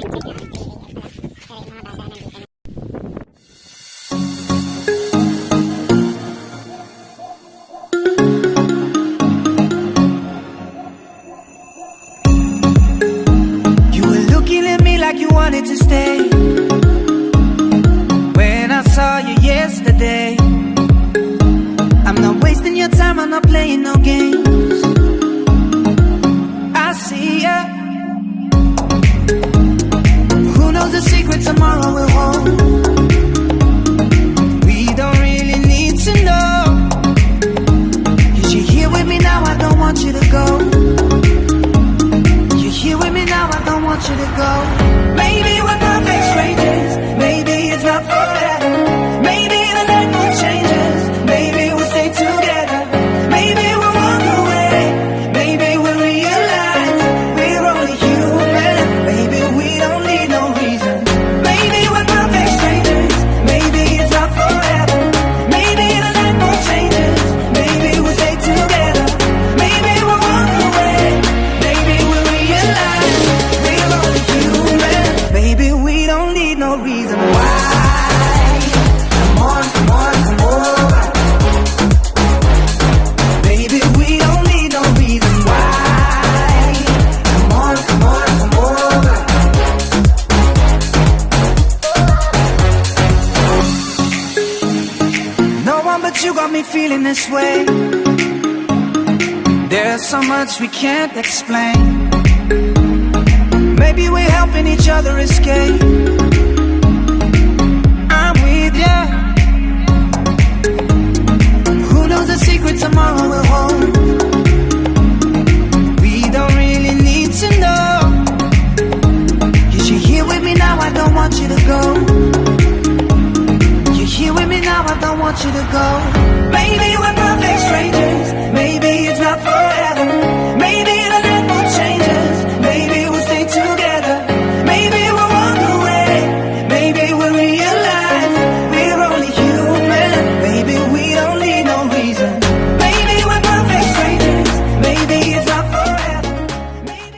You were looking at me like you wanted to stay. When I saw you yesterday, I'm not wasting your time, I'm not playing no games. I see ya. Who knows the secret tomorrow will hold? We don't really need to know. 'Cause you're here with me now, I don't want you to go. You're here with me now, I don't want you to go. Maybe we're perfect strangers, maybe it's not forever. Maybe the night will change us, maybe we'll stay together. Maybe we'll walk away, maybe we'll realize we're only human. Maybe we don't need no reason. Maybe we're perfect strangers, maybe it's not forever. Maybe the night will change us, maybe we'll stay together. Maybe we'll walk away, maybe we'll realize we're only human. Maybe we don't need no reason why. Come on, come on, come over. Baby, we don't need no reason why. Come on, come on, come over. No one but you got me feeling this way. There's so much we can't explain. Maybe we're helping each other escape. I'm with ya. Who knows the secret tomorrow will hold? We don't really need to know. 'Cause you're here with me now, I don't want you to go. You're here with me now, I don't want you to go. Maybe we're perfect strangers, maybe it's not for